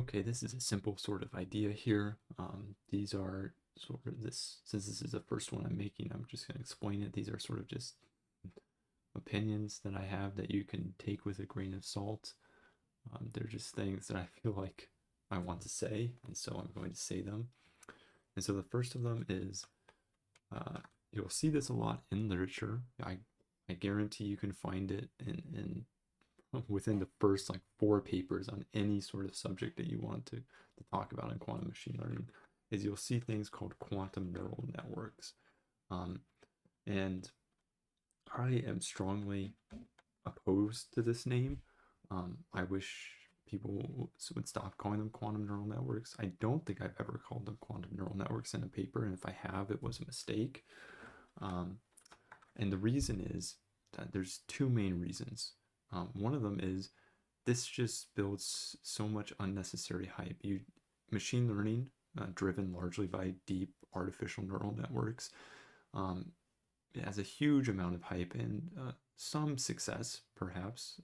Okay, this is a simple sort of idea here. These are sort of since this is the first one I'm making, I'm just going to explain it. These are sort of just opinions that I have that you can take with a grain of salt. They're just things that I feel like I want to say, and so I'm going to say them. And so the first of them is you'll see this a lot in literature. I guarantee you can find it in within the first like 4 papers on any sort of subject that you want to talk about in quantum machine learning, is you'll see things called quantum neural networks. And I am strongly opposed to this name. I wish people would stop calling them quantum neural networks. I don't think I've ever called them quantum neural networks in a paper, and if I have, it was a mistake. And the reason is that there's 2 main reasons. One of them is this just builds so much unnecessary hype. Machine learning, driven largely by deep artificial neural networks, it has a huge amount of hype and some success, perhaps.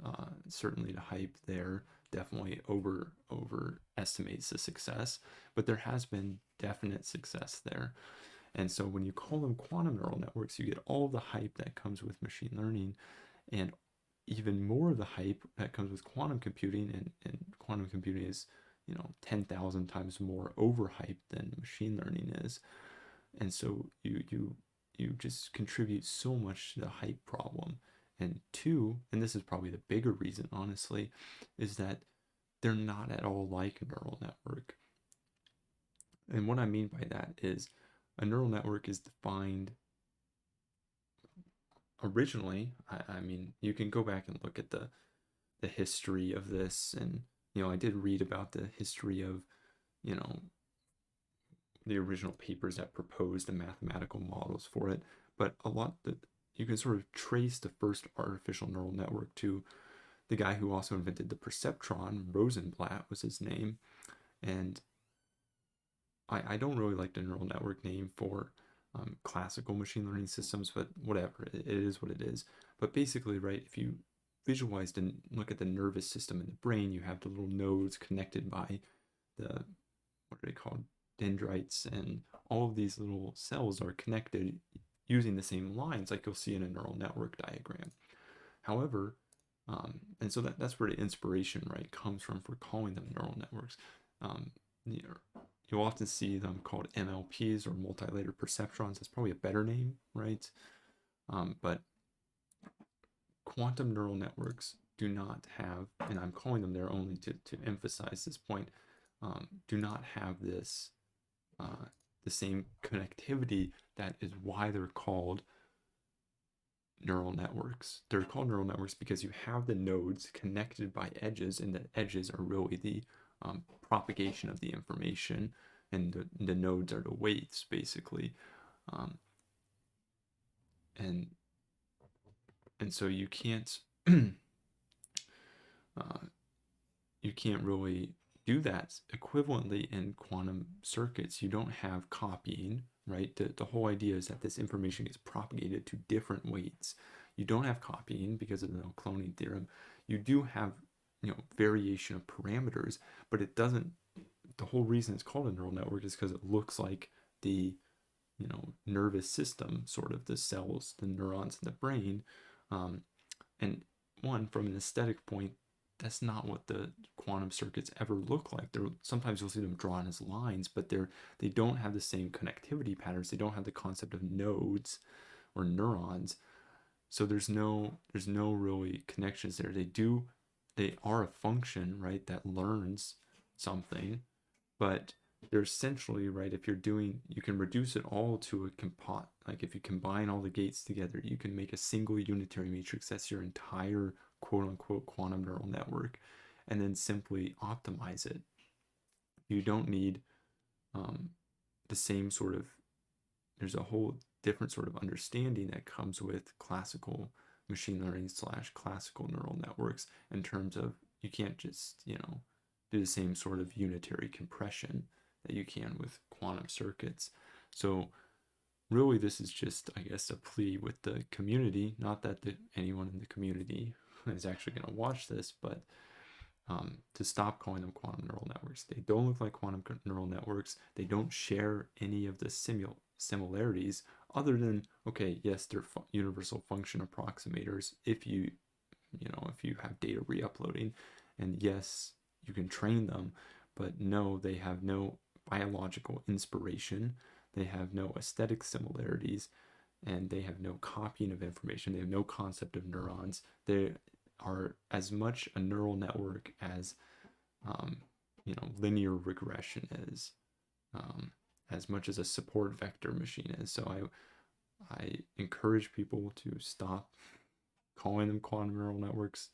Certainly, the hype there definitely overestimates the success, but there has been definite success there. And so when you call them quantum neural networks, you get all the hype that comes with machine learning and even more of the hype that comes with quantum computing. And quantum computing is, 10,000 times more overhyped than machine learning is. And so you just contribute so much to the hype problem. And 2, and this is probably the bigger reason, honestly, is that they're not at all like a neural network. And what I mean by that is a neural network is defined originally. I mean, you can go back and look at the history of this, and I did read about the history of the original papers that proposed the mathematical models for it, but a lot that you can sort of trace the first artificial neural network to the guy who also invented the perceptron. Rosenblatt was his name. And I don't really like the neural network name for classical machine learning systems, but whatever, it is what it is. But basically, right, if you visualize and look at the nervous system in the brain, you have the little nodes connected by the, what are they called, dendrites, and all of these little cells are connected using the same lines like you'll see in a neural network diagram. However, and so that's where the inspiration, right, comes from for calling them neural networks. You'll often see them called MLPs or multi-layer perceptrons. That's probably a better name, right? But quantum neural networks do not have, and I'm calling them there only to emphasize this point, do not have this the same connectivity. That is why they're called neural networks. They're called neural networks because you have the nodes connected by edges, and the edges are really the propagation of the information, and the nodes are the weights, basically. And so you can't really do that equivalently in quantum circuits. You don't have copying, right? The whole idea is that this information gets propagated to different weights. You don't have copying because of the cloning theorem. You do have, variation of parameters, but it doesn't. The whole reason it's called a neural network is because it looks like the, nervous system, sort of the cells, the neurons in the brain. And from an aesthetic point, that's not what the quantum circuits ever look like. Sometimes you'll see them drawn as lines, but they don't have the same connectivity patterns. They don't have the concept of nodes or neurons. So there's no really connections there. They are a function, right, that learns something, but they're essentially, right, you can reduce it all to a compot. Like if you combine all the gates together, you can make a single unitary matrix. That's your entire quote unquote quantum neural network, and then simply optimize it. You don't need the same sort of, there's a whole different sort of understanding that comes with classical machine learning / classical neural networks, in terms of you can't just, do the same sort of unitary compression that you can with quantum circuits. So really, this is just, I guess, a plea with the community. Not that anyone in the community is actually going to watch this, but to stop calling them quantum neural networks. They don't look like quantum neural networks. They don't share any of the similarities other than, okay, yes, they're universal function approximators if you have data re-uploading, and yes, you can train them, but no, they have no biological inspiration, they have no aesthetic similarities, and they have no copying of information. They have no concept of neurons. They are as much a neural network as linear regression is, as much as a support vector machine is. So I encourage people to stop calling them quantum neural networks.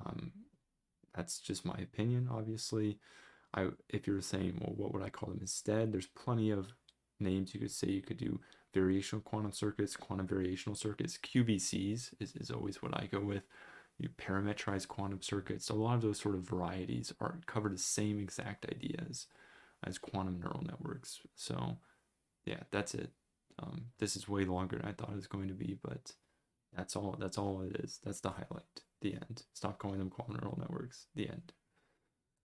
Um, that's just my opinion, obviously. If you're saying, well, what would I call them instead? There's plenty of names you could say. You could do variational quantum circuits, quantum variational circuits. QVCs is always what I go with. You parametrize quantum circuits. A lot of those sort of varieties are cover the same exact ideas as quantum neural networks. So yeah, that's it. This is way longer than I thought it was going to be, but that's all it is. That's the highlight. The end. Stop calling them quantum neural networks. The end.